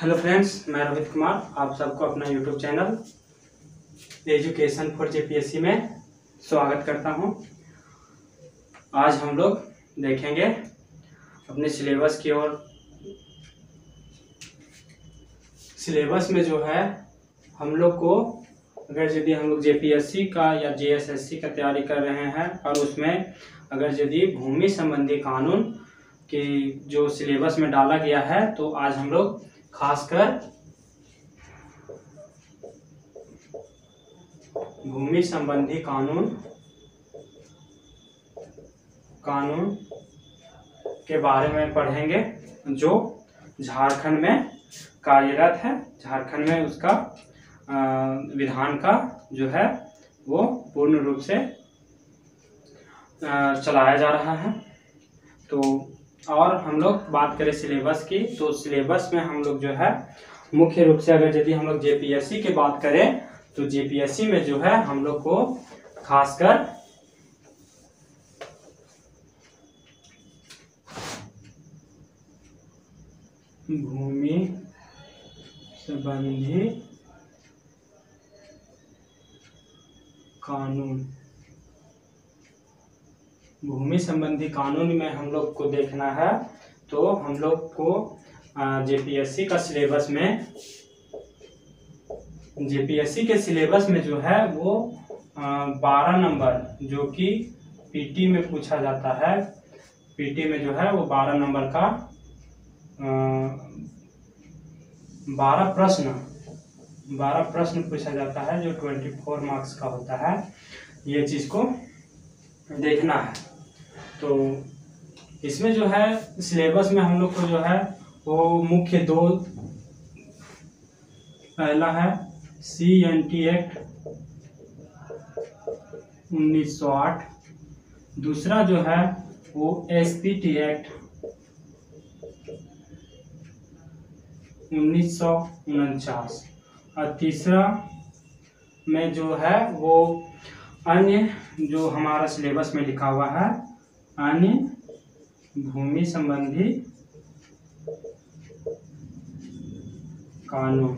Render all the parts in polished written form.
Hello friends, मैं रोहित कुमार आप सबको अपना YouTube channel education for JPSC में स्वागत करता हूं। आज हम लोग देखेंगे अपने सिलेबस की ओर। सिलेबस में जो है हम लोग को अगर यदि हम लोग जेपीएससी का या जेएसएससी का तैयारी कर रहे हैं और उसमें अगर यदि भूमि संबंधी कानून की जो सिलेबस में डाला गया है तो आज हम लोग खासकर भूमि संबंधी कानून के बारे में पढ़ेंगे जो झारखंड में कार्यरत है। झारखंड में उसका विधान का जो है वो पूर्ण रूप से चलाया जा रहा है। तो और हम लोग बात करें सिलेबस की, तो सिलेबस में हम लोग जो है मुख्य रूप से अगर यदि हम लोग जेपीएससी की बात करें तो जेपीएससी में जो है हम लोग को खासकर भूमि संबंधी कानून में हम लोग को देखना है। तो हम लोग को जेपीएससी का सिलेबस में जेपीएससी के सिलेबस में जो है वो 12 नंबर जो कि पीटी में पूछा जाता है। पीटी में जो है वो 12 नंबर का 12 प्रश्न पूछा जाता है जो 24 मार्क्स का होता है। ये चीज को देखना है। तो इसमें जो है सिलेबस में हम लोग को जो है वो मुख्य दो, पहला है CNT एक्ट 1908, दूसरा जो है वो SPT एक्ट 1949 और तीसरा में जो है वो अन्य जो हमारा सिलेबस में लिखा हुआ है अन्य भूमि संबंधी कानून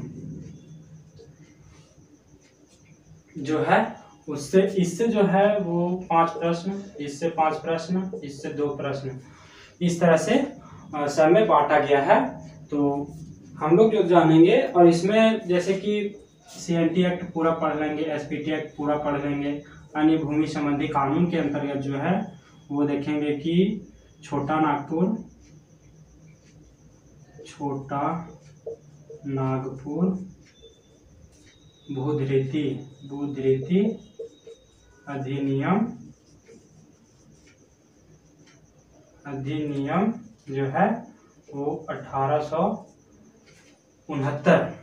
जो है उससे इससे जो है वो 5 प्रश्न, इससे 5 प्रश्न, इससे 2 प्रश्न, इस तरह से समय बांटा गया है। तो हम लोग जो जानेंगे और इसमें जैसे कि CNT एक्ट पूरा पढ़ लेंगे, SPT एक्ट पूरा पढ़ लेंगे, अन्य भूमि संबंधी कानून के अंतर्गत जो है वो देखेंगे कि छोटा नागपुर भूधृति अधिनियम जो है वो 1869,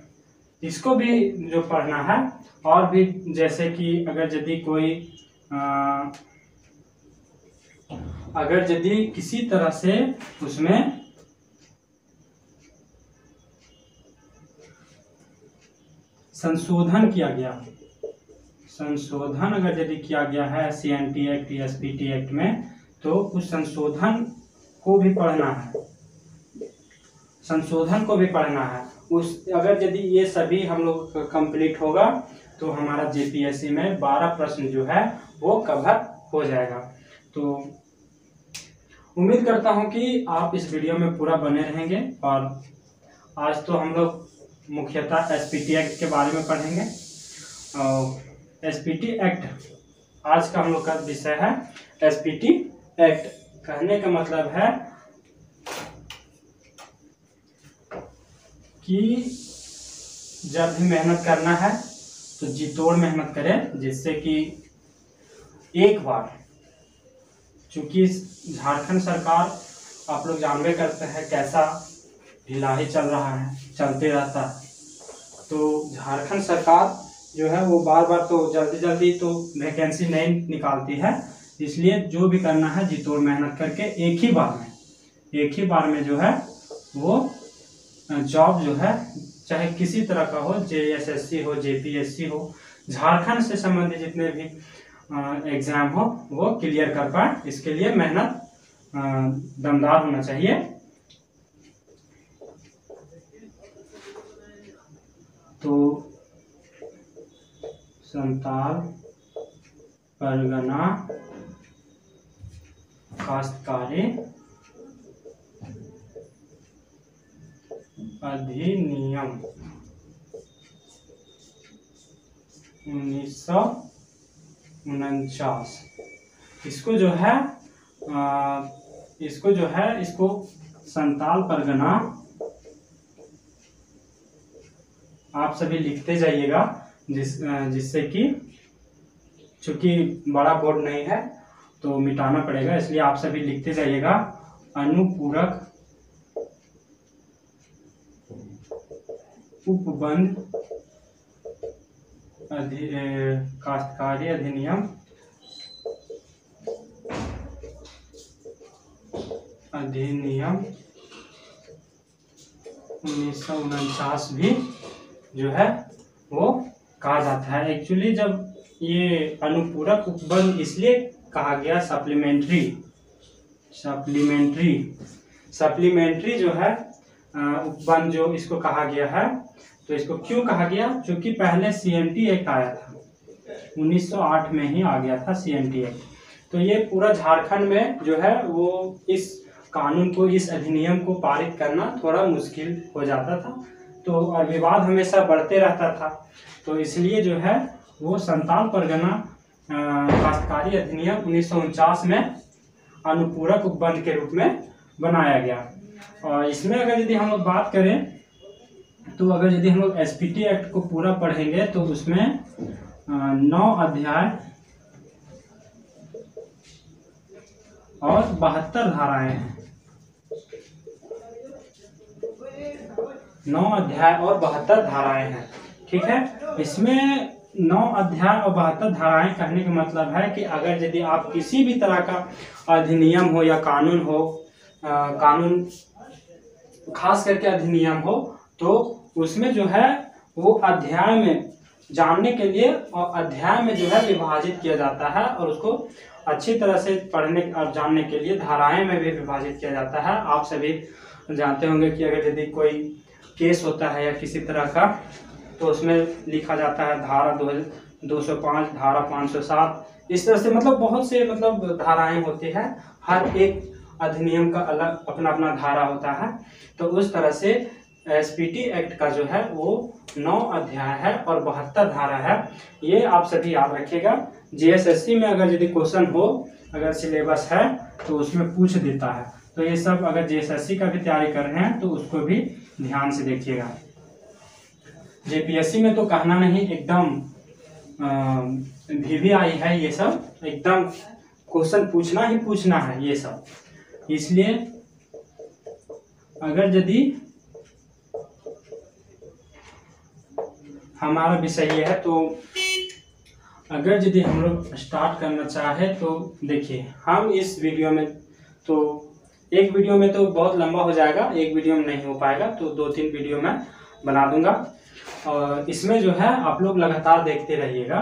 इसको भी जो पढ़ना है। और भी जैसे कि अगर यदि किसी तरह से उसमें संशोधन अगर यदि किया गया है CNT एक्ट या SPT एक्ट में, तो उस संशोधन को भी पढ़ना है। अगर यदि ये सभी हम लोग कंप्लीट होगा तो हमारा जेपीएससी में 12 प्रश्न जो है वो कवर हो जाएगा। तो उम्मीद करता हूं कि आप इस वीडियो में पूरा बने रहेंगे। और आज तो हम लोग मुख्यतः SPT एक्ट के बारे में पढ़ेंगे। SPT एक्ट आज का हम लोग का विषय है। SPT एक्ट कहने का मतलब है कि जब भी मेहनत करना है तो जी तोड़ मेहनत करें, जिससे कि एक बार, चूंकि झारखंड सरकार आप लोग जानबे करते हैं कैसा ढिलाई चलते रहता है। तो झारखंड सरकार जो है वो बार तो जल्दी तो वैकेंसी नहीं निकालती है। इसलिए जो भी करना है जी तोड़ मेहनत करके एक ही बार में जो है वो जॉब जो है चाहे किसी तरह का हो, जेएसएससी हो, जेपीएससी हो, झारखंड से संबंधित जितने भी एग्जाम हो वो क्लियर कर पाए। इसके लिए मेहनत दमदार होना चाहिए। तो संताल परगना काश्तकारी अधिनियम 1949, इसको जो है इसको संताल परगना, आप सभी लिखते जाइएगा, जिससे कि चूंकि बड़ा बोर्ड नहीं है तो मिटाना पड़ेगा, इसलिए आप सभी लिखते जाइएगा। अनुपूरक उपबंध काश्तकारी अधिनियम 1949 भी जो है वो कहा जाता है। एक्चुअली जब ये अनुपूरक उपबंध इसलिए कहा गया, सप्लीमेंट्री जो है उपबंध जो इसको कहा गया है, तो इसको क्यों कहा गया? क्योंकि पहले CMT एक्ट आया था, 1908 में ही आ गया था CMT एक्ट। तो ये पूरा झारखंड में जो है वो इस कानून को, इस अधिनियम को पारित करना थोड़ा मुश्किल हो जाता था, तो और विवाद हमेशा बढ़ते रहता था। तो इसलिए जो है वो संताल परगना काश्तकारी अधिनियम 1949 में अनुपूरक उपबंध के रूप में बनाया गया। और इसमें अगर यदि हम लोग बात करें, तो अगर यदि हम लोग SPT एक्ट को पूरा पढ़ेंगे तो उसमें 9 अध्याय और 72 धाराएं हैं। 9 अध्याय और 72 धाराएं हैं, ठीक है। इसमें 9 अध्याय और 72 धाराएं कहने का मतलब है कि अगर यदि आप किसी भी तरह का अधिनियम हो या कानून हो, कानून खास करके अधिनियम हो, तो उसमें जो है वो अध्याय में जानने के लिए और अध्याय में जो है विभाजित किया जाता है, और उसको अच्छी तरह से पढ़ने और जानने के लिए धाराएं में भी विभाजित किया जाता है। आप सभी जानते होंगे कि अगर यदि कोई केस होता है या किसी तरह का, तो उसमें लिखा जाता है धारा 205, धारा 507, इस तरह से मतलब बहुत से मतलब धाराएं होती है। हर एक अधिनियम का अलग अपना अपना धारा होता है। तो उस तरह से SPT एक्ट का जो है वो 9 अध्याय है और 72 धारा है। ये आप सभी याद रखिएगा। GSSC में अगर यदि क्वेश्चन हो, अगर सिलेबस है तो उसमें पूछ देता है। तो ये सब अगर GSSC का भी तैयारी कर रहे हैं तो उसको भी ध्यान से देखिएगा। JPSC में तो कहना नहीं, एकदम VVI है, ये सब एकदम क्वेश्चन पूछना ही पूछना है ये सब। इसलिए अगर यदि हमारा विषय ये है, तो अगर यदि हम लोग स्टार्ट करना चाहे तो देखिए, हम इस वीडियो में तो एक वीडियो में तो बहुत लंबा हो जाएगा, एक वीडियो में नहीं हो पाएगा, तो 2-3 वीडियो में बना दूंगा। और इसमें जो है आप लोग लगातार देखते रहिएगा।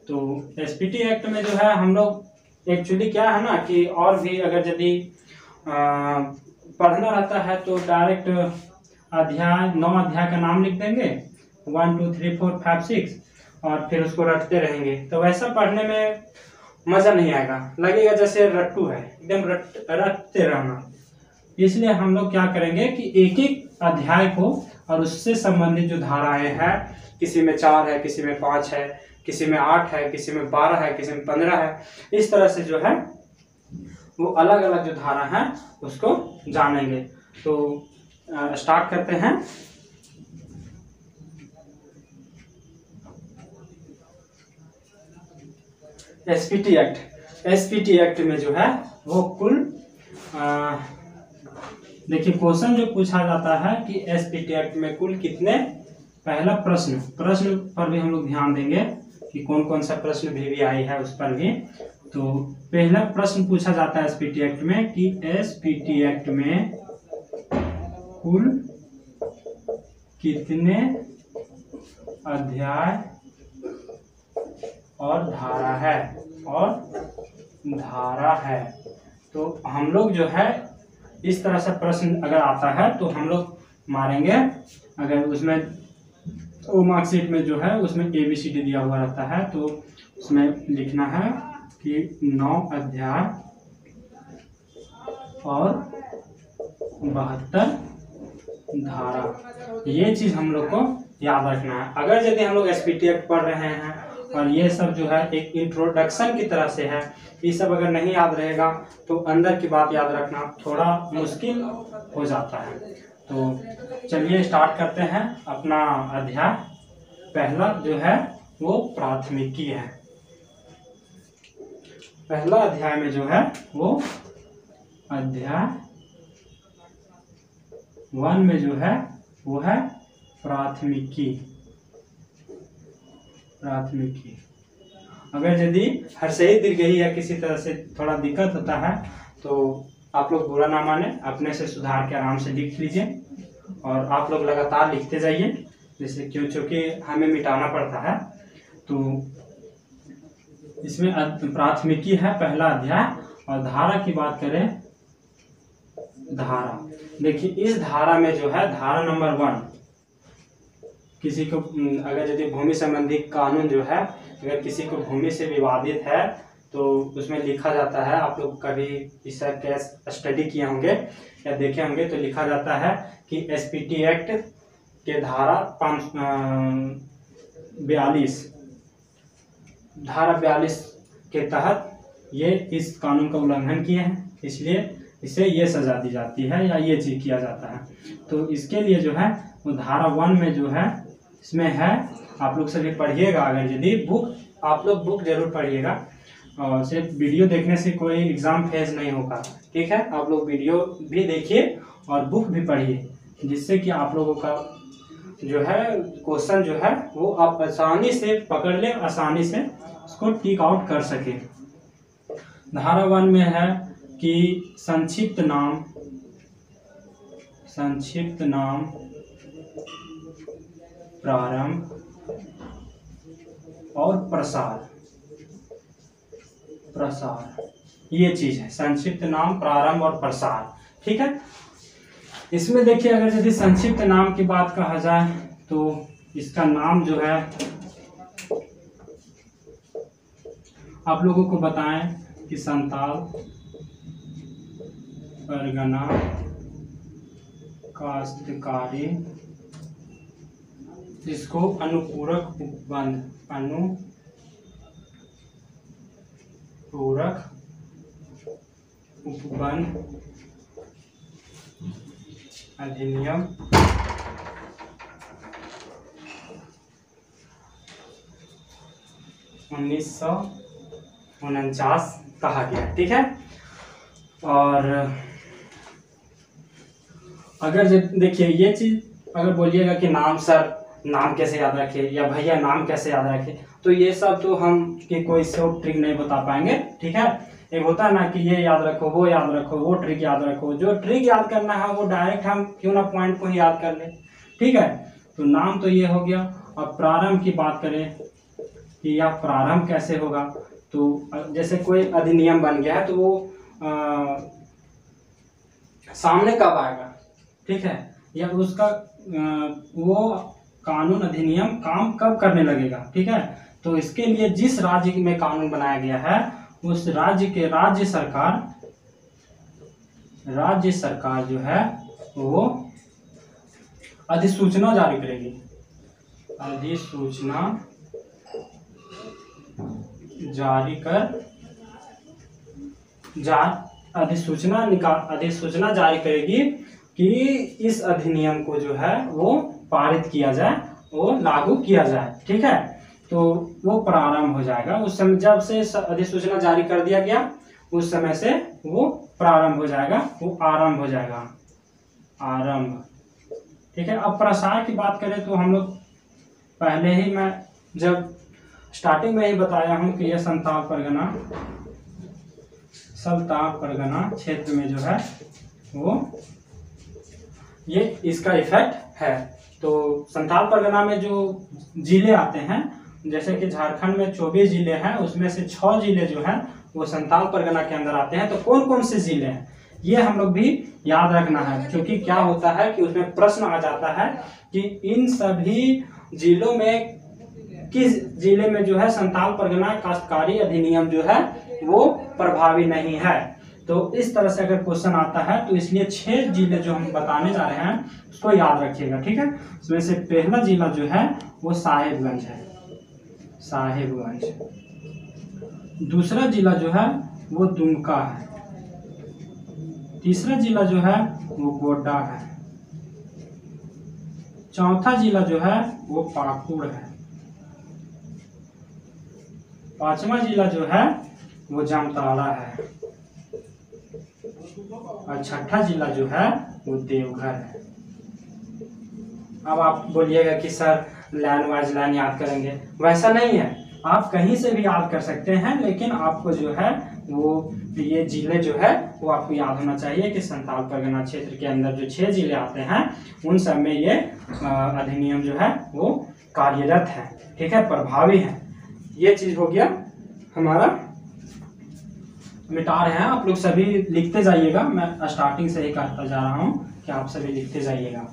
तो SPT एक्ट में जो है हम लोग एक्चुअली क्या है ना कि और भी अगर यदि पढ़ना रहता है तो डायरेक्ट अध्याय 9 अध्याय का नाम लिख देंगे, 1 2 3 4 5 6, और फिर उसको रटते रहेंगे। तो वैसा पढ़ने में मज़ा नहीं आएगा, लगेगा जैसे रट्टू है, एकदम रटते रहना। इसलिए हम लोग क्या करेंगे कि एक एक अध्याय को और उससे संबंधित जो धाराएं हैं, किसी में 4 है, किसी में 5 है, किसी में 8 है, किसी में 12 है, किसी में 15 है, इस तरह से जो है वो अलग अलग जो धारा है उसको जानेंगे। तो स्टार्ट करते हैं। SPT एक्ट में जो है वो कुल देखिए क्वेश्चन जो पूछा जाता है कि SPT एक्ट में कुल कितने, पहला प्रश्न पर भी हम लोग ध्यान देंगे कि कौन कौन सा प्रश्न VVI है उस पर भी। तो पहला प्रश्न पूछा जाता है SPT एक्ट में कि SPT एक्ट में कुल कितने अध्याय और धारा है। तो हम लोग जो है इस तरह से प्रश्न अगर आता है तो हम लोग मारेंगे, अगर उसमें वो मार्कशीट में जो है उसमें ABCD दिया हुआ रहता है, तो उसमें लिखना है कि 9 अध्याय और 72 धारा, ये चीज हम लोग को याद रखना है। अगर यदि हम लोग SPT एक्ट पढ़ रहे हैं और ये सब जो है एक इंट्रोडक्शन की तरह से है, ये सब अगर नहीं याद रहेगा तो अंदर की बात याद रखना थोड़ा मुश्किल हो जाता है। तो चलिए स्टार्ट करते हैं अपना अध्याय। पहला जो है वो प्राथमिकी है। पहला अध्याय में जो है वो अध्याय 1 में जो है वो है प्राथमिकी। प्राथमिकी अगर यदि हर्षई दीर्घई या किसी तरह से थोड़ा दिक्कत होता है तो आप लोग बुरा ना माने, अपने से सुधार के आराम से लिख लीजिए और आप लोग लगातार लिखते जाइए, जैसे क्योंकि हमें मिटाना पड़ता है। तो इसमें प्राथमिकी है पहला अध्याय। और धारा की बात करें, धारा देखिए, इस धारा में जो है धारा नंबर 1, किसी को अगर यदि भूमि संबंधी कानून जो है अगर किसी को भूमि से विवादित है तो उसमें लिखा जाता है, आप लोग कभी इसका केस स्टडी किए होंगे या देखे होंगे, तो लिखा जाता है कि SPT एक्ट के धारा 42 के तहत ये इस कानून का उल्लंघन किए हैं, इसलिए इसे ये सजा दी जाती है या ये चीज किया जाता है। तो इसके लिए जो है वो धारा 1 में जो है इसमें है, आप लोग सभी पढ़िएगा। अगर यदि आप लोग बुक जरूर पढ़िएगा और सिर्फ वीडियो देखने से कोई एग्जाम फेस नहीं होगा, ठीक है। आप लोग वीडियो भी देखिए और बुक भी पढ़िए, जिससे कि आप लोगों का जो है क्वेश्चन जो है वो आप आसानी से पकड़ ले, आसानी से उसको टिक आउट कर सके। धारा 1 में है कि संक्षिप्त नाम प्रारंभ और प्रसार, ये चीज है, संक्षिप्त नाम प्रारंभ और प्रसार, ठीक है। इसमें देखिए, अगर यदि संक्षिप्त नाम की बात कहा जाए तो इसका नाम जो है आप लोगों को बताएं कि संताल परगना काश्तकारी, जिसको अनुपूरक उपबंध अधिनियम 1949 कहा गया, ठीक है। और अगर देखिए ये चीज अगर बोलिएगा कि नाम सर नाम कैसे याद रखे या भैया नाम कैसे याद रखे, तो ये सब तो हम कि कोई से ट्रिक नहीं बता पाएंगे, ठीक है। एक होता है ना कि ये याद रखो, वो याद रखो, वो ट्रिक याद रखो। जो ट्रिक याद करना है वो डायरेक्ट हम क्यों ना पॉइंट को ही याद कर ले, ठीक है। तो नाम तो ये हो गया। अब प्रारंभ की बात करें कि यह प्रारंभ कैसे होगा, तो जैसे कोई अधिनियम बन गया है तो वो सामने कब आएगा, ठीक है, या उसका वो कानून अधिनियम काम कब करने लगेगा, ठीक है। तो इसके लिए जिस राज्य में कानून बनाया गया है उस राज्य के राज्य सरकार जो है वो अधिसूचना जारी करेगी। अधिसूचना जारी करेगी कि इस अधिनियम को जो है वो पारित किया जाए, वो लागू किया जाए, ठीक है। तो वो प्रारंभ हो जाएगा उस समय, जब से अधिसूचना जारी कर दिया गया उस समय से वो प्रारंभ हो जाएगा, वो आरंभ हो जाएगा, आरंभ, ठीक है। अब प्रसार की बात करें तो हम लोग पहले ही मैं जब स्टार्टिंग में ही बताया हूं कि यह संताल परगना क्षेत्र में जो है वो ये इसका इफेक्ट है। तो संताल परगना में जो जिले आते हैं, जैसे कि झारखंड में 24 जिले हैं, उसमें से 6 जिले जो हैं वो संताल परगना के अंदर आते हैं। तो कौन कौन से जिले हैं ये हम लोग भी याद रखना है, क्योंकि क्या होता है कि उसमें प्रश्न आ जाता है कि इन सभी जिलों में, किस जिले में जो है संथाल परगना काश्तकारी अधिनियम जो है वो प्रभावी नहीं है। तो इस तरह से अगर क्वेश्चन आता है तो इसलिए 6 जिले जो हम बताने जा रहे हैं उसको याद रखिएगा, ठीक है। उसमें से पहला जिला जो है वो साहेबगंज है, साहेबगंज। दूसरा जिला जो है वो दुमका है। तीसरा जिला जो है वो गोड्डा है। चौथा जिला जो है वो पाकुड़ है। पांचवा जिला जो है वो जामताड़ा है। और छठा जिला जो है वो देवघर है। अब आप बोलिएगा कि सर लाइन वाइज लाइन याद करेंगे, वैसा नहीं है, आप कहीं से भी याद कर सकते हैं, लेकिन आपको जो है वो ये जिले जो है वो आपको याद होना चाहिए कि संथाल परगना क्षेत्र के अंदर जो 6 जिले आते हैं उन सब में ये अधिनियम जो है वो कार्यरत है, ठीक है, प्रभावी है। ये चीज हो गया हमारा, मिटा रहे हैं आप लोग सभी लिखते जाइएगा, मैं स्टार्टिंग से ही करता जा रहा हूं कि आप सभी लिखते जाइएगा।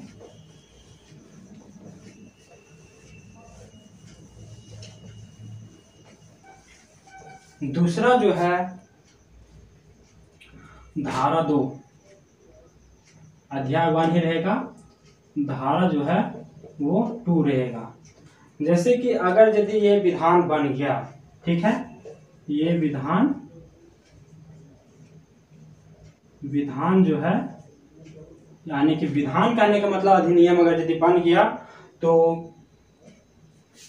दूसरा जो है धारा 2, अध्याय 1 ही रहेगा, धारा जो है वो 2 रहेगा। जैसे कि अगर यदि ये विधान बन गया, ठीक है, ये विधान जो है, यानी कि विधान कहने का मतलब अधिनियम अगर यदि बन गया तो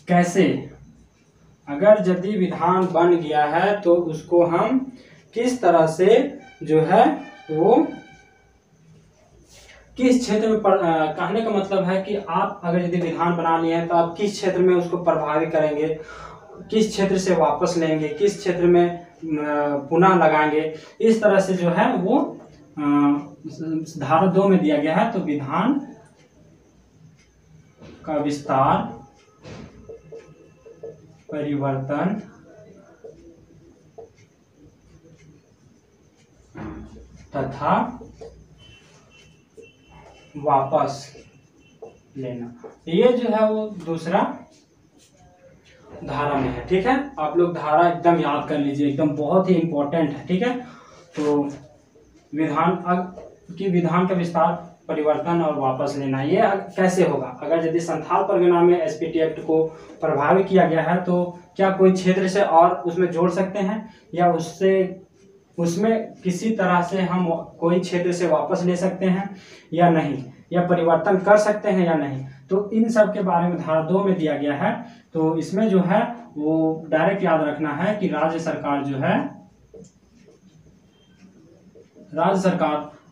कैसे, अगर यदि विधान बन गया है तो उसको हम किस तरह से जो है वो किस क्षेत्र में कहने का मतलब है कि आप अगर यदि विधान बना लिए हैं तो आप किस क्षेत्र में उसको प्रभावी करेंगे, किस क्षेत्र से वापस लेंगे, किस क्षेत्र में पुनः लगाएंगे, इस तरह से जो है वो धारा 2 में दिया गया है। तो विधान का विस्तार, परिवर्तन तथा वापस लेना, ये जो है वो दूसरा धारा में है, ठीक है। आप लोग धारा एकदम याद कर लीजिए, एकदम बहुत ही इंपॉर्टेंट है, ठीक है। तो विधान का विस्तार, परिवर्तन और वापस लेना, ये कैसे होगा, अगर यदि संथाल परगना में एसपीटी एक्ट को प्रभावी किया गया है तो क्या कोई क्षेत्र से और उसमें जोड़ सकते हैं, या उसमें किसी तरह से हम कोई क्षेत्र से वापस ले सकते हैं या नहीं, या परिवर्तन कर सकते हैं या नहीं, तो इन सब के बारे में धारा 2 में दिया गया है। तो इसमें जो है वो डायरेक्ट याद रखना है कि राज्य सरकार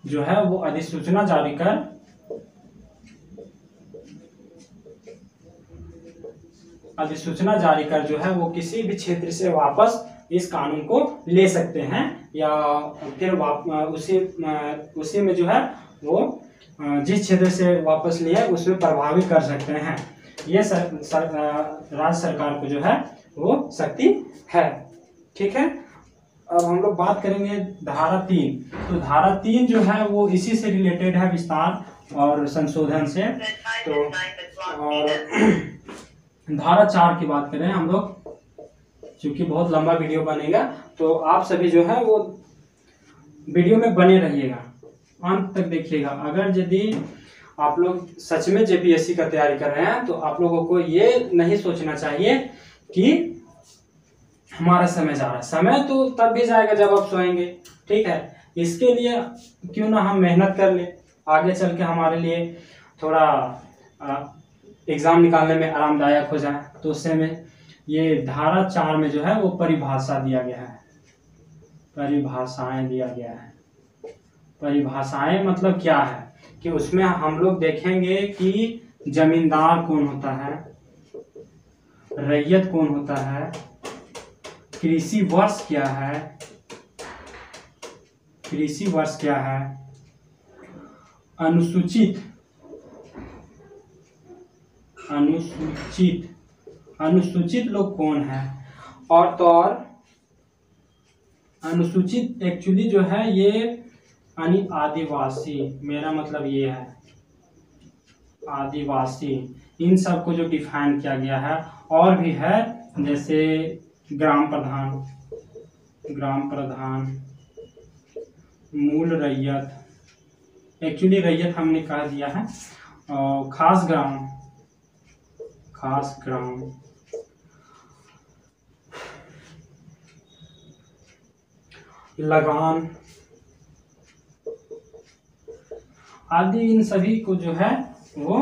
जो है वो अधिसूचना जारी कर जो है वो किसी भी क्षेत्र से वापस इस कानून को ले सकते हैं, या फिर उसी में जो है वो जिस क्षेत्र से वापस लिए उसमें प्रभावी कर सकते हैं। ये राज्य सरकार को जो है वो शक्ति है, ठीक है। अब हम लोग बात करेंगे धारा 3। तो धारा 3 जो है वो इसी से रिलेटेड है, विस्तार और संशोधन से। तो और धारा 4 की बात करें हम लोग, क्योंकि बहुत लंबा वीडियो बनेगा तो आप सभी जो है वो वीडियो में बने रहिएगा, अंत तक देखिएगा। अगर यदि आप लोग सच में जेपीएससी का तैयारी कर रहे हैं तो आप लोगों को ये नहीं सोचना चाहिए कि हमारा समय जा रहा है, समय तो तब भी जाएगा जब आप सोएंगे, ठीक है। इसके लिए क्यों ना हम मेहनत कर ले, आगे चल के हमारे लिए थोड़ा एग्जाम निकालने में आरामदायक हो जाए। तो उससे में ये धारा 4 में जो है वो परिभाषा दिया गया है, परिभाषाएं दिया गया है। परिभाषाएं मतलब क्या है कि उसमें हम लोग देखेंगे कि जमींदार कौन होता है, रैयत कौन होता है, कृषि वर्ष क्या है, अनुसूचित लोग कौन है, और तो और अनुसूचित एक्चुअली जो है ये यानी आदिवासी, मेरा मतलब ये है आदिवासी, इन सब को जो डिफाइन किया गया है। और भी है जैसे ग्राम प्रधान, मूल रैयत, एक्चुअली रैयत हमने कह दिया है, और खास ग्राम, लगान आदि, इन सभी को जो है वो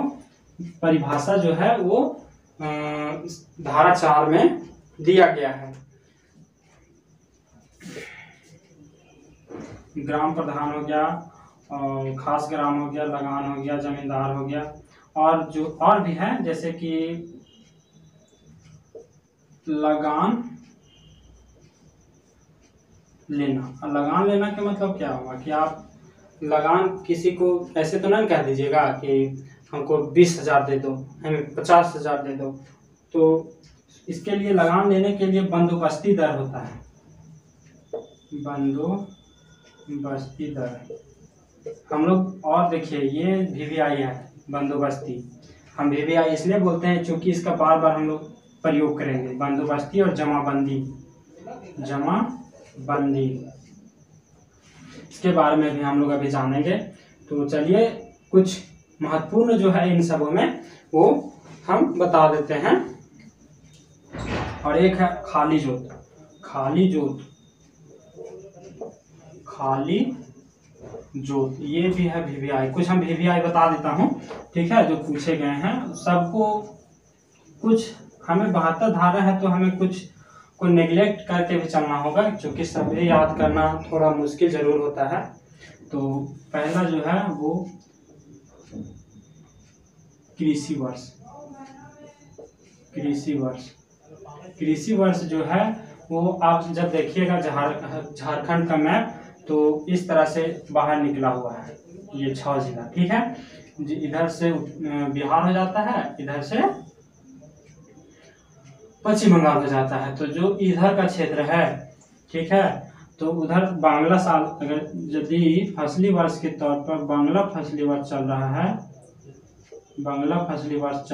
परिभाषा जो है वो धारा 4 में दिया गया है। ग्राम प्रधान हो गया, और खास ग्राम हो गया, लगान हो गया, जमींदार हो गया, और जो और भी है जैसे कि लगान लेना। लगान लेना के मतलब क्या होगा कि आप लगान किसी को ऐसे तो नहीं कह दीजिएगा कि हमको 20,000 दे दो, हमें 50,000 दे दो। तो इसके लिए लगान लेने के लिए बंदोबस्ती दर होता है, बंदोबस्ती दर। हम लोग और देखिए ये VVI है, बंदोबस्ती। हम VVI इसलिए बोलते हैं क्योंकि इसका बार बार हम लोग प्रयोग करेंगे। बंदोबस्ती और जमाबंदी, इसके बारे में भी हम लोग अभी जानेंगे। तो चलिए कुछ महत्वपूर्ण जो है इन सबों में वो हम बता देते हैं। और एक है खाली जोत, ये भी है VVI। कुछ हम VVI बता देता हूँ, ठीक है, जो पूछे गए हैं सबको। कुछ हमें 72 धारा है तो हमें कुछ को नेग्लेक्ट करके भी चलना होगा, क्योंकि सभी याद करना थोड़ा मुश्किल जरूर होता है। तो पहला जो है वो कृषि वर्ष जो है वो आप जब देखिएगा झारखंड का मैप, तो इस तरह से बाहर निकला हुआ है ये 6 जिला, ठीक है। इधर से बिहार हो जाता है, इधर से पश्चिम बंगाल हो जाता है। तो जो इधर का क्षेत्र है, ठीक है, तो उधर बांग्ला साल, अगर यदि फसली वर्ष के तौर पर बांग्ला फसली वर्ष चल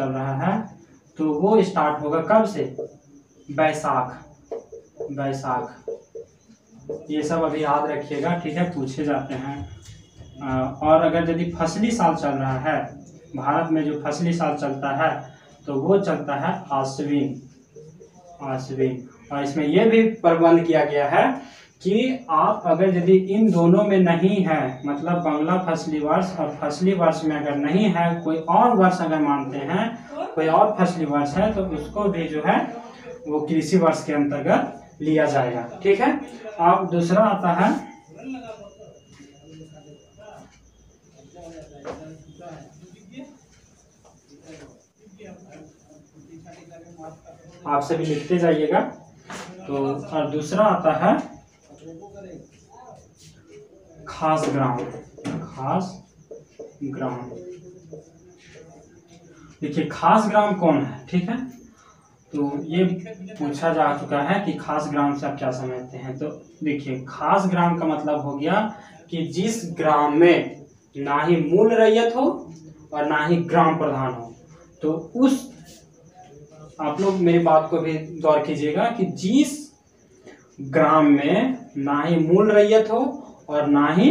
रहा है, तो वो स्टार्ट होगा कब से? बैसाख। ये सब अभी याद रखिएगा, ठीक है, पूछे जाते हैं। और अगर यदि फसली साल चल रहा है, भारत में जो फसली साल चलता है तो वो चलता है आश्विन। और इसमें यह भी प्रबंध किया गया है कि आप अगर यदि इन दोनों में नहीं है, मतलब बांग्ला फसली वर्ष और फसली वर्ष में अगर नहीं है, कोई और वर्ष अगर मानते हैं, कोई और फसली वर्ष है, तो उसको भी जो है वो कृषि वर्ष के अंतर्गत लिया जाएगा, ठीक है। अब दूसरा आता है आप सभी लिखते जाइएगा। तो और दूसरा आता है खास ग्राम। देखिए खास ग्राम कौन है, ठीक है। तो ये पूछा जा चुका है कि खास ग्राम से आप क्या समझते हैं। तो देखिए खास ग्राम का मतलब हो गया कि जिस ग्राम में ना ही मूल रैयत हो और ना ही ग्राम प्रधान हो, तो उस, आप लोग मेरी बात को भी गौर कीजिएगा कि जिस ग्राम में ना ही मूल रैयत हो और ना ही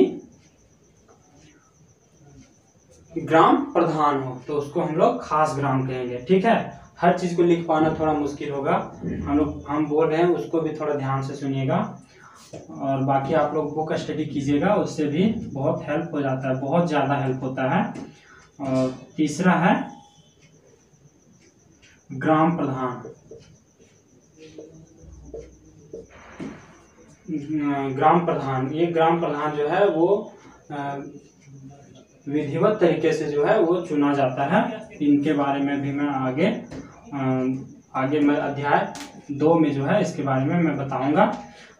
ग्राम प्रधान हो, तो उसको हम लोग खास ग्राम कहेंगे, ठीक है। हर चीज को लिख पाना थोड़ा मुश्किल होगा, हम बोल रहे हैं उसको भी थोड़ा ध्यान से सुनिएगा। और बाकी आप लोग बुक स्टडी कीजिएगा, उससे भी बहुत हेल्प हो जाता है, बहुत ज़्यादा हेल्प होता है। और तीसरा है ग्राम प्रधान। ये ग्राम प्रधान जो है वो विधिवत तरीके से जो है वो चुना जाता है। इनके बारे में भी मैं आगे मैं अध्याय 2 में जो है इसके बारे में मैं बताऊंगा।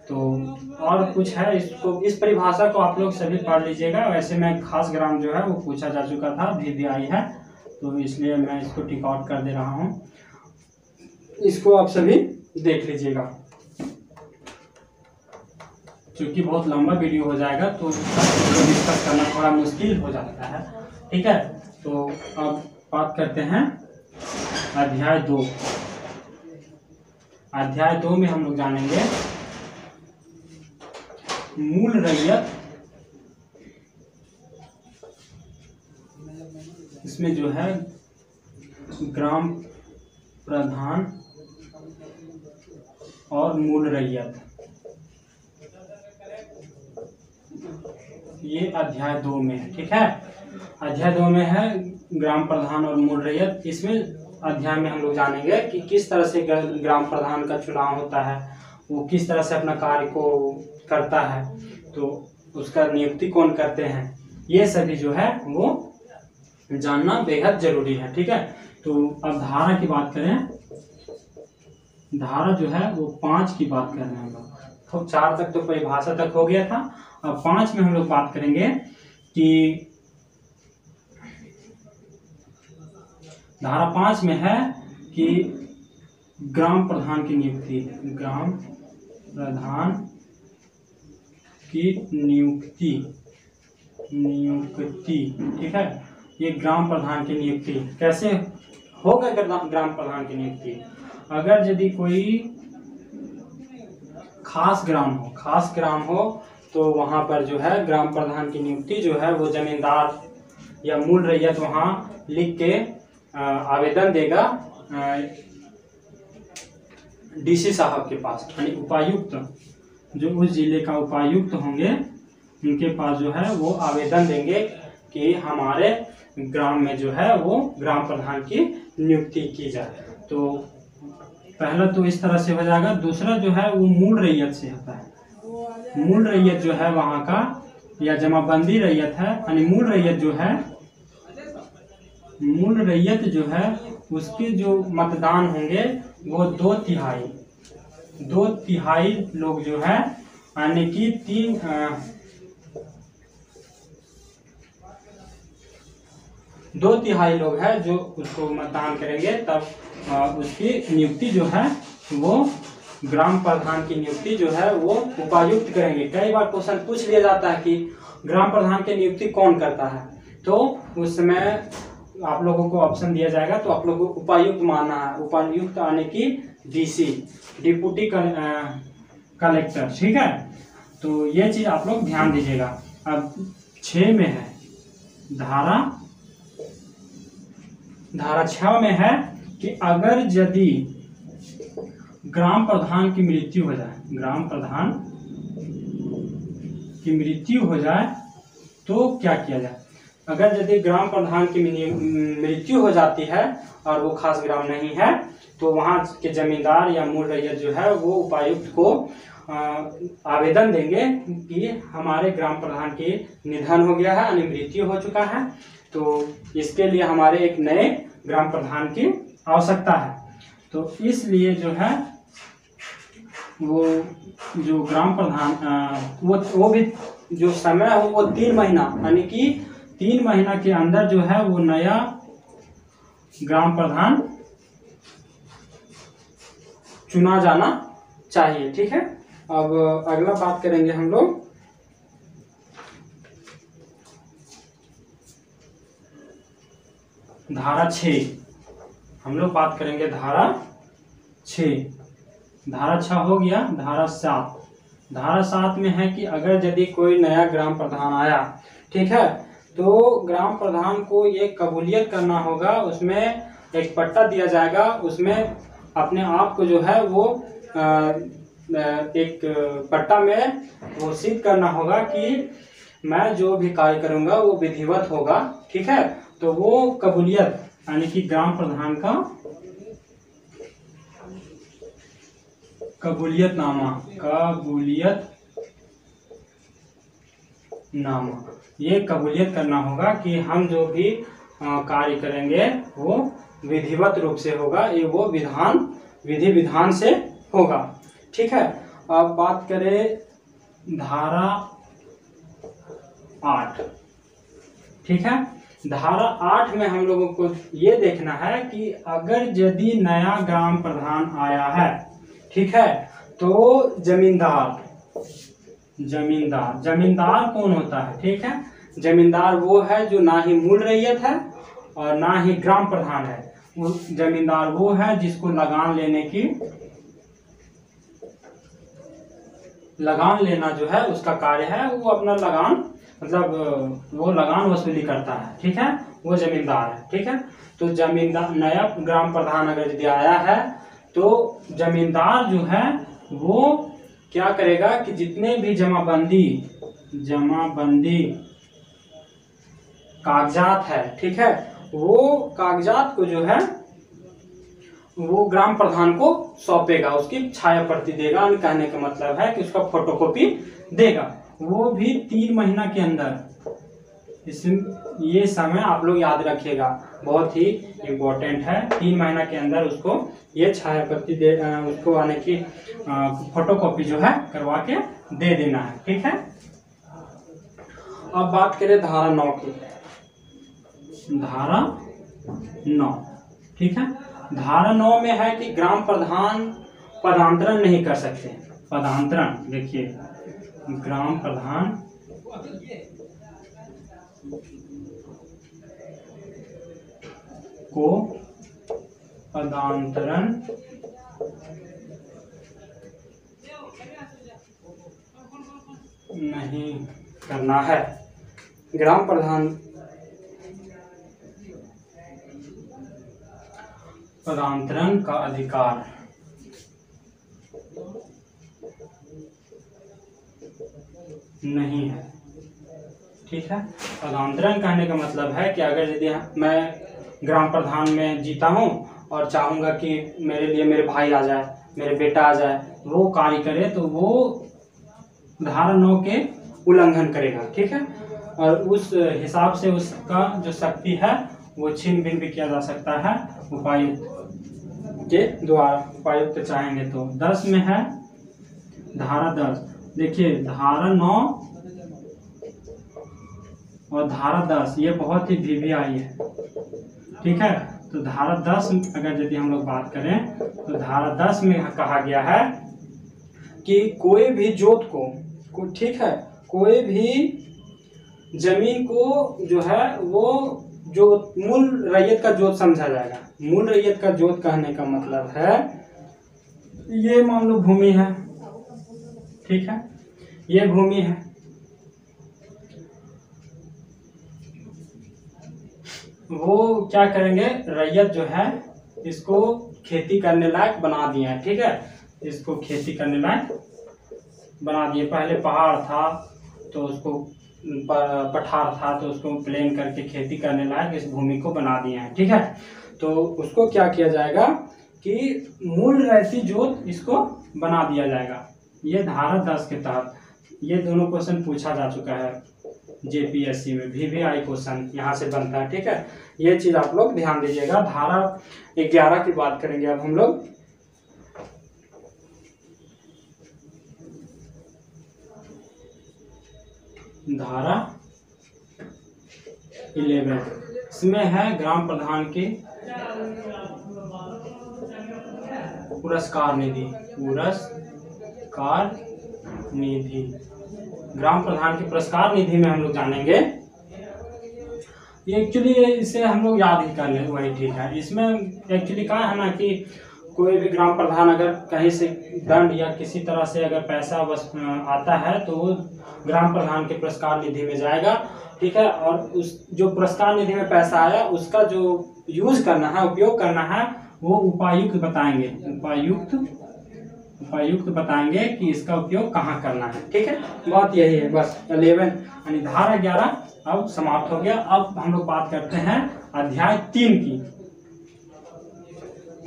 तो और कुछ है, इसको, इस परिभाषा को आप लोग सभी पढ़ लीजिएगा। वैसे मैं खास ग्राम जो है वो पूछा जा चुका था, VVI है, तो इसलिए मैं इसको टिक आउट कर दे रहा हूँ। इसको आप सभी देख लीजिएगा, क्योंकि बहुत लंबा वीडियो हो जाएगा तो डिस्कस करना थोड़ा मुश्किल हो जाता है, ठीक है। तो अब बात करते हैं अध्याय 2। अध्याय 2 में हम लोग जानेंगे मूल रैयत। इसमें जो है ग्राम प्रधान और मूल रैयत, ये अध्याय 2 में है। ठीक है, अध्याय 2 में है ग्राम प्रधान और मूल रैयत। इसमें अध्याय में हम लोग जानेंगे कि किस तरह से ग्राम प्रधान का चुनाव होता है, वो किस तरह से अपना कार्य को करता है, तो उसका नियुक्ति कौन करते हैं, ये सभी जो है वो जानना बेहद जरूरी है। ठीक है, तो अब धारा की बात करें। धारा जो है वो 5 की बात कर रहे हैं हम लोग। तो 4 तक तो परिभाषा तक हो गया था, अब 5 में हम लोग बात करेंगे कि धारा 5 में है कि ग्राम प्रधान की नियुक्ति, ग्राम प्रधान की नियुक्ति। ठीक है, ये ग्राम प्रधान की नियुक्ति कैसे होगा? ग्राम प्रधान की नियुक्ति, अगर यदि कोई खास ग्राम हो तो वहां पर जो है ग्राम प्रधान की नियुक्ति जो है वो जमींदार या मूल रैयत वहां लिख के आवेदन देगा डीसी साहब के पास, यानी उपायुक्त, जो उस जिले का उपायुक्त होंगे उनके पास जो है वो आवेदन देंगे कि हमारे ग्राम में जो है वो ग्राम प्रधान की नियुक्ति की जाए। तो पहला तो इस तरह से हो जाएगा। दूसरा जो है वो मूल रैयत से होता है। मूल रैयत जो है वहाँ का, या जमाबंदी रैयत है, यानी मूल रैयत जो है उसके जो मतदान होंगे वो 2/3 लोग जो है, यानी कि 2/3 लोग हैं जो उसको मतदान करेंगे, तब उसकी नियुक्ति जो है वो ग्राम प्रधान की नियुक्ति जो है वो उपायुक्त करेंगे। कई बार क्वेश्चन पूछ लिया जाता है कि ग्राम प्रधान की नियुक्ति कौन करता है, तो उस समय आप लोगों को ऑप्शन दिया जाएगा, तो आप लोगों को उपायुक्त मानना है। उपायुक्त आने की डीसी, डिप्टी कलेक्टर। ठीक है, तो ये चीज आप लोग ध्यान दीजिएगा। अब 6 में है धारा 6 में है कि अगर यदि ग्राम प्रधान की मृत्यु हो जाए, ग्राम प्रधान की मृत्यु हो जाए तो क्या किया जाए? अगर यदि ग्राम प्रधान की मृत्यु हो जाती है और वो खास ग्राम नहीं है, तो वहाँ के जमींदार या मूल रैयत जो है वो उपायुक्त को आवेदन देंगे कि हमारे ग्राम प्रधान की निधन हो गया है, यानी मृत्यु हो चुका है, तो इसके लिए हमारे एक नए ग्राम प्रधान की आवश्यकता है। तो इसलिए जो है वो जो ग्राम प्रधान वो भी जो समय हो वो 3 महीना, यानी कि 3 महीना के अंदर जो है वो नया ग्राम प्रधान चुना जाना चाहिए। ठीक है, अब अगला बात करेंगे हम लोग धारा 6। हम लोग बात करेंगे धारा 6। धारा 6 हो गया। धारा 7, धारा 7 में है कि अगर यदि कोई नया ग्राम प्रधान आया, ठीक है, तो ग्राम प्रधान को ये कबूलियत करना होगा, उसमें एक पट्टा दिया जाएगा, उसमें अपने आप को जो है वो एक पट्टा में घोषित करना होगा कि मैं जो भी कार्य करूंगा वो विधिवत होगा। ठीक है, तो वो कबूलियत, यानी कि ग्राम प्रधान का कबूलियतनामा, ये कबूलियत करना होगा कि हम जो भी कार्य करेंगे वो विधिवत रूप से होगा, ये वो विधि विधान से होगा। ठीक है, अब बात करें धारा 8। ठीक है, धारा 8 में हम लोगों को ये देखना है कि अगर यदि नया ग्राम प्रधान आया है, ठीक है, तो जमींदार कौन होता है? ठीक है, जमींदार वो है जो ना ही मूल रैयत है और ना ही ग्राम प्रधान है, वो जमींदार वो है जिसको लगान लेना जो है उसका कार्य है, वो अपना लगान मतलब वो लगान वसूली करता है, ठीक है, वो जमींदार है, ठीक है। तो जमींदार, नया ग्राम प्रधान अगर यदि आया है तो जमींदार जो है वो क्या करेगा कि जितने भी जमाबंदी कागजात है, ठीक है, वो कागजात को जो है वो ग्राम प्रधान को सौंपेगा, उसकी छाया प्रति देगा। कहने का मतलब है कि उसका फोटोकॉपी देगा, वो भी 3 महीना के अंदर। ये समय आप लोग याद रखिएगा, बहुत ही इम्पोर्टेंट है। 3 महीना के अंदर उसको ये छाया प्रति उसको आने की फोटोकॉपी जो है करवा के दे देना है, ठीक है। अब बात करें धारा 9 की। धारा 9, ठीक है। धारा 9 में है कि ग्राम प्रधान पदांतरण नहीं कर सकते। पदांतरण देखिए, ग्राम प्रधान को पदांतरण नहीं करना है। ग्राम प्रधान पदांतरण का अधिकार नहीं है, ठीक है। पदांतरण कहने का मतलब है कि अगर यदि मैं ग्राम प्रधान में जीता हूं और चाहूंगा कि मेरे लिए मेरे भाई आ जाए, मेरे बेटा आ जाए, वो कार्य करे, तो वो धारा 9 के उल्लंघन करेगा, ठीक है। और उस हिसाब से उसका जो शक्ति है वो छीन भिन्न भी किया जा सकता है उपायुक्त के द्वारा। उपायुक्त चाहेंगे तो। 10 में है धारा 10। देखिए धारा 9 और धारा 10 ये बहुत ही वीवीआई है, ठीक है। तो धारा 10 अगर यदि हम लोग बात करें तो धारा 10 में कहा गया है कि कोई भी जोत को ठीक है, कोई भी जमीन को जो है वो जो मूल रैयत का जोत समझा जाएगा। मूल रैयत का जोत कहने का मतलब है, ये मान लो भूमि है, ठीक है, ये भूमि है, वो क्या करेंगे, रैयत जो है इसको खेती करने लायक बना दिए हैं, ठीक है। इसको खेती करने लायक बना दिए। पहले पहाड़ था तो उसको पठार था तो उसको प्लेन करके खेती करने लायक इस भूमि को बना दिए हैं, ठीक है। तो उसको क्या किया जाएगा कि मूल रैयती जोत इसको बना दिया जाएगा। ये धारा 10 के तहत ये दोनों क्वेश्चन पूछा जा चुका है जेपीएससी में, वीवीआई क्वेश्चन यहाँ से बनता है, ठीक है। ये चीज आप लोग ध्यान दीजिएगा। धारा 11 की बात करेंगे अब हम लोग। धारा 11 इसमें है ग्राम प्रधान की पुरस्कार निधि। पुरस्कार निधि, ग्राम प्रधान की पुरस्कार निधि में हम लोग जानेंगे। ये एक्चुअली इसे हम लोग याद ही कर लें वही ठीक है। इसमें एक्चुअली क्या है ना कि कोई भी ग्राम प्रधान अगर कहीं से दंड या किसी तरह से अगर पैसा आता है तो वो ग्राम प्रधान के पुरस्कार निधि में जाएगा, ठीक है। और उस जो पुरस्कार निधि में पैसा आया उसका जो यूज करना है, उपयोग करना है, वो उपायुक्त बताएंगे। उपायुक्त बताएंगे कि इसका उपयोग कहाँ करना है, ठीक है। बात यही है बस। 11 यानी धारा 11 अब समाप्त हो गया। अब हम लोग बात करते हैं अध्याय 3 की।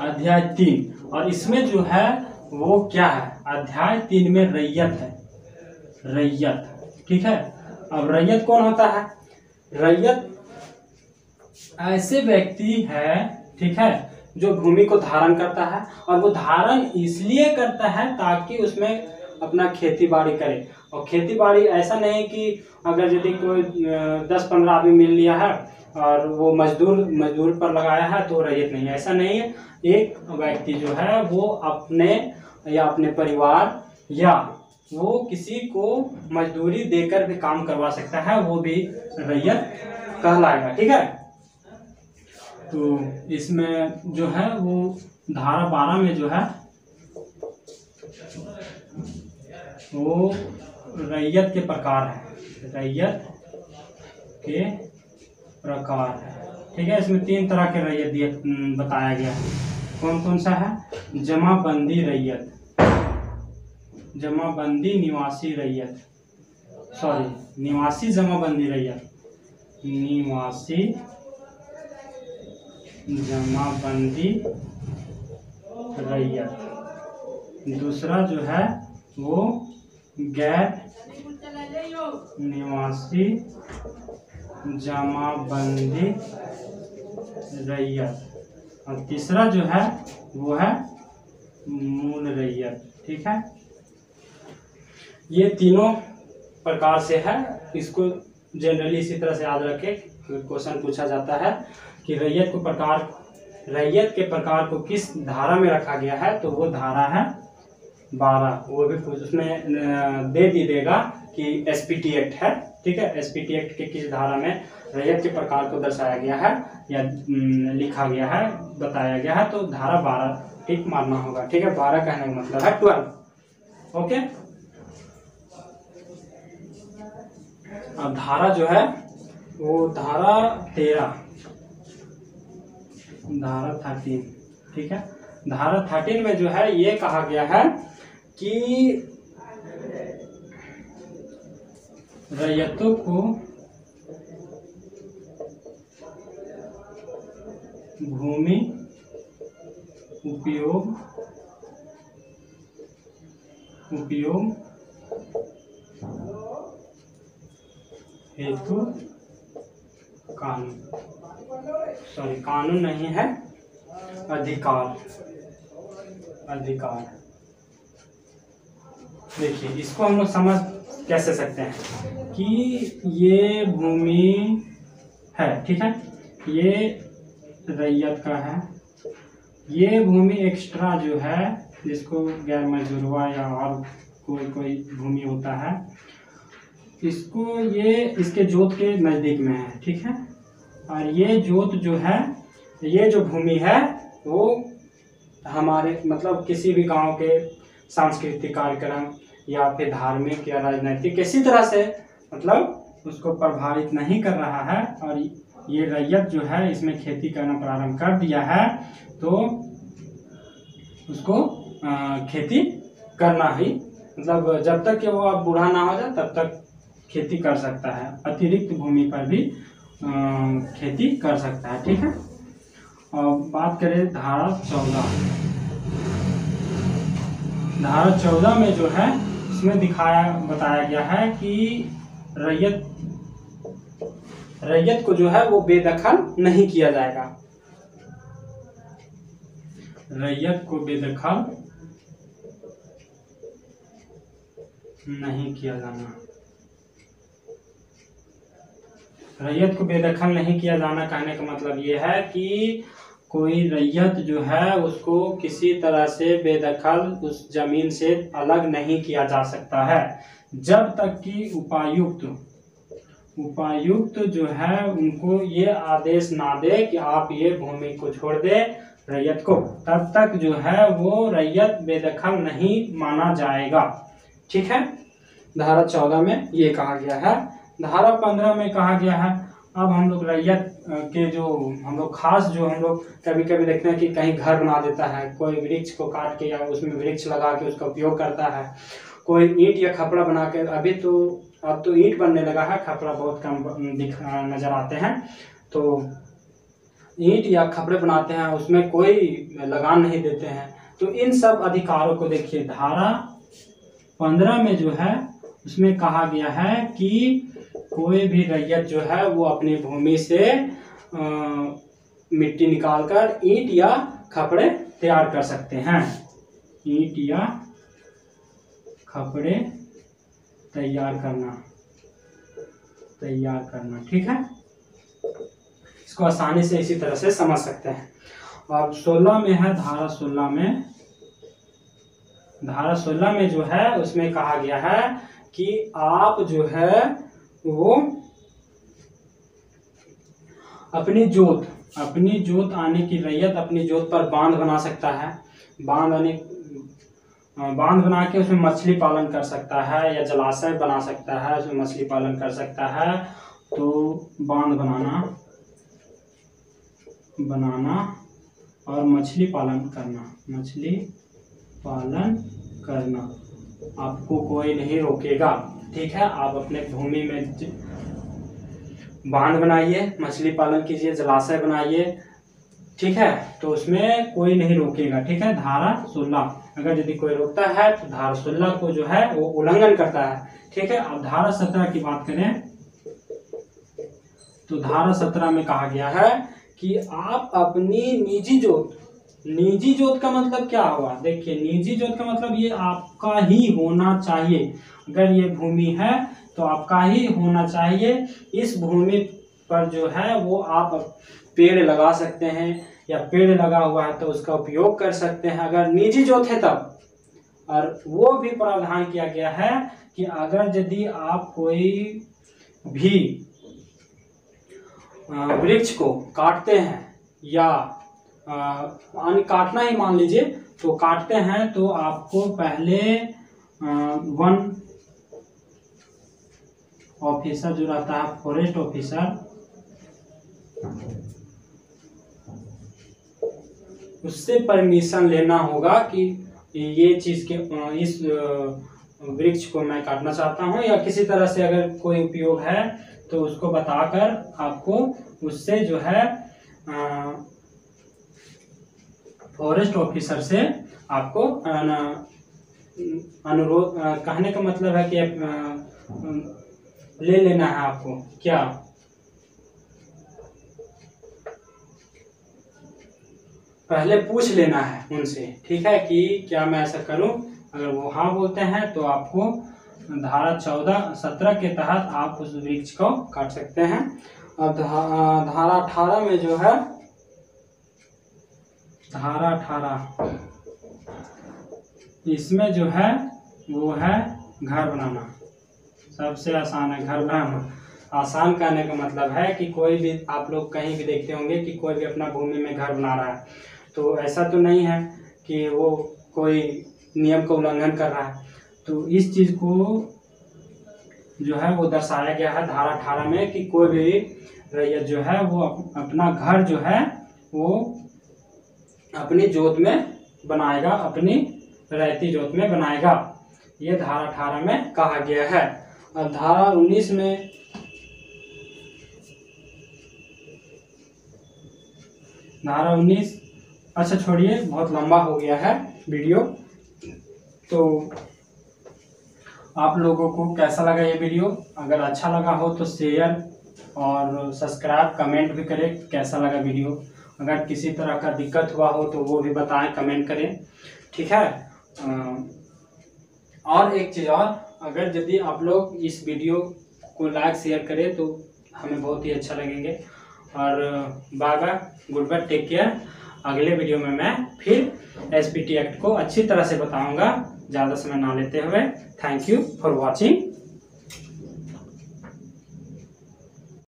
अध्याय 3, और इसमें जो है वो क्या है, अध्याय 3 में रैयत है। रैयत, ठीक है। अब रैयत कौन होता है? रैयत ऐसे व्यक्ति है, ठीक है, जो भूमि को धारण करता है, और वो धारण इसलिए करता है ताकि उसमें अपना खेती बाड़ी करे। और खेती बाड़ी ऐसा नहीं कि अगर यदि कोई 10-15 आदमी मिल लिया है और वो मजदूर पर लगाया है तो रैयत नहीं है, ऐसा नहीं है। एक व्यक्ति जो है वो अपने या अपने परिवार या वो किसी को मजदूरी देकर भी काम करवा सकता है, वो भी रैयत कहलाएगा, ठीक है। तो इसमें जो है वो धारा 12 में जो है वो रैयत के प्रकार है, रैयत के प्रकार है। ठीक है, इसमें 3 तरह के रैयत दिए बताया गया है। कौन कौन सा है? जमाबंदी रैयत, जमाबंदी निवासी रैयत, सॉरी निवासी जमाबंदी रैयत, निवासी जमाबंदी रैयत। दूसरा जो है वो गैर निवासी जमाबंदी रैयत, और तीसरा जो है वो है मूल रैयत। ठीक है, ये तीनों प्रकार से है। इसको जनरली इसी तरह से याद रखें, क्वेश्चन पूछा जाता है कि रैयत के प्रकार को किस धारा में रखा गया है, तो वो धारा है 12। वो भी उसमें दे भी देगा कि एसपीटी एक्ट है। ठीक है, एसपीटी एक्ट के किस धारा में रैयत के प्रकार को दर्शाया गया है या लिखा गया है, बताया गया है, तो धारा 12 ठीक मानना होगा। ठीक है, 12 कहने का मतलब है 12। ओके, अब धारा जो है वो धारा 13, धारा 13। ठीक है, धारा 13 में जो है ये कहा गया है कि रैयतों को भूमि उपयोग हेतु कानून, सॉरी कानून नहीं है, अधिकार। देखिए, इसको हम लोग समझ कैसे सकते हैं कि ये भूमि है, ठीक है, ये रैयत का है, ये भूमि एक्स्ट्रा जो है जिसको गैर मजदूरवा या और कोई भूमि होता है, इसको ये इसके जोत के नज़दीक में है। ठीक है, और ये जोत जो है, ये जो भूमि है वो हमारे मतलब किसी भी गांव के सांस्कृतिक कार्यक्रम या फिर धार्मिक या राजनीतिक किसी तरह से मतलब उसको प्रभावित नहीं कर रहा है, और ये रैयत जो है इसमें खेती करना प्रारंभ कर दिया है, तो उसको खेती करना ही मतलब जब तक कि वो अब बूढ़ा ना हो जाए तब तक खेती कर सकता है, अतिरिक्त भूमि पर भी खेती कर सकता है। ठीक है, और बात करें धारा 14, धारा 14 में जो है इसमें बताया गया है कि रैयत को जो है वो बेदखल नहीं किया जाएगा, रैयत को बेदखल नहीं किया जाना। रैयत को बेदखल नहीं किया जाना कहने का मतलब ये है कि कोई रैयत जो है उसको किसी तरह से बेदखल उस जमीन से अलग नहीं किया जा सकता है, जब तक कि उपायुक्त जो है उनको ये आदेश ना दे कि आप ये भूमि को छोड़ दे रैयत को, तब तक जो है वो रैयत बेदखल नहीं माना जाएगा। ठीक है, धारा 14 में ये कहा गया है। धारा 15 में कहा गया है, अब हम लोग रैयत के जो हम लोग खास जो हम लोग कभी कभी देखते हैं कि कहीं घर बना देता है, कोई वृक्ष को काट के या उसमें वृक्ष लगा के उसका उपयोग करता है, कोई ईंट या खपड़ा बना के, अब तो ईंट बनने लगा है, खपड़ा बहुत कम नजर आते हैं, तो ईंट या खपड़े बनाते हैं, उसमें कोई लगान नहीं देते हैं। तो इन सब अधिकारों को देखिए, धारा 15 में जो है उसमें कहा गया है कि कोई भी रैयत जो है वो अपनी भूमि से मिट्टी निकालकर ईंट या खपड़े तैयार कर सकते हैं, ईंट या खपड़े तैयार करना। ठीक है, इसको आसानी से इसी तरह से समझ सकते हैं। अब 16 में है, धारा 16 में जो है उसमें कहा गया है कि आप जो है वो अपनी जोत अपनी जोत आने की रैयत अपनी जोत पर बांध बना सकता है। बांध बना के उसमें मछली पालन कर सकता है या जलाशय बना सकता है, उसमें मछली पालन कर सकता है। तो बांध बनाना और मछली पालन करना आपको कोई नहीं रोकेगा। ठीक है, आप अपने भूमि में बांध बनाइए, मछली पालन कीजिए, जलाशय बनाइए। ठीक है, तो उसमें कोई नहीं रोकेगा। ठीक है, धारा 16 अगर यदि कोई रोकता है तो धारा 16 को जो है वो उल्लंघन करता है। ठीक है, अब धारा 17 की बात करें तो धारा 17 में कहा गया है कि आप अपनी निजी जोत का मतलब क्या हुआ? देखिए, निजी जोत का मतलब ये आपका ही होना चाहिए। अगर ये भूमि है तो आपका ही होना चाहिए। इस भूमि पर जो है वो आप पेड़ लगा सकते हैं या पेड़ लगा हुआ है तो उसका उपयोग कर सकते हैं, अगर निजी जोत है तब। और वो भी प्रावधान किया गया है कि अगर यदि आप कोई भी वृक्ष को काटते हैं या काटना ही मान लीजिए, तो काटते हैं तो आपको पहले वन ऑफिसर जो रहता है, फॉरेस्ट ऑफिसर, उससे परमिशन लेना होगा कि ये चीज के इस वृक्ष को मैं काटना चाहता हूँ या किसी तरह से अगर कोई उपयोग है तो उसको बताकर आपको उससे जो है फॉरेस्ट ऑफिसर से आपको अनुरोध, कहने का मतलब है कि ले लेना है आपको, क्या पहले पूछ लेना है उनसे। ठीक है, कि क्या मैं ऐसा करूं? अगर वो हाँ बोलते हैं तो आपको धारा 17 के तहत आप उस वृक्ष को काट सकते हैं। अब धारा 18 में जो है, धारा 18 इसमें जो है वो है घर बनाना। सबसे आसान है घर बनाना। आसान करने का मतलब है कि कोई भी, आप लोग कहीं भी देखते होंगे कि कोई भी अपना भूमि में घर बना रहा है, तो ऐसा तो नहीं है कि वो कोई नियम का उल्लंघन कर रहा है। तो इस चीज़ को जो है वो दर्शाया गया है धारा 18 में कि कोई भी रैयत जो है वो अपना घर जो है वो अपनी जोत में बनाएगा, अपनी रैयती जोत में बनाएगा। ये धारा 18 में कहा गया है। और धारा 19 में, धारा 19, अच्छा छोड़िए, बहुत लंबा हो गया है वीडियो। तो आप लोगों को कैसा लगा ये वीडियो? अगर अच्छा लगा हो तो शेयर और सब्सक्राइब, कमेंट भी करें कैसा लगा वीडियो। अगर किसी तरह का दिक्कत हुआ हो तो वो भी बताएं, कमेंट करें। ठीक है, और एक चीज़ और, अगर यदि आप लोग इस वीडियो को लाइक शेयर करें तो हमें बहुत ही अच्छा लगेंगे। और bye bye, good bye, take care. अगले वीडियो में मैं फिर SPT एक्ट को अच्छी तरह से बताऊंगा, ज़्यादा समय ना लेते हुए। Thank you for watching.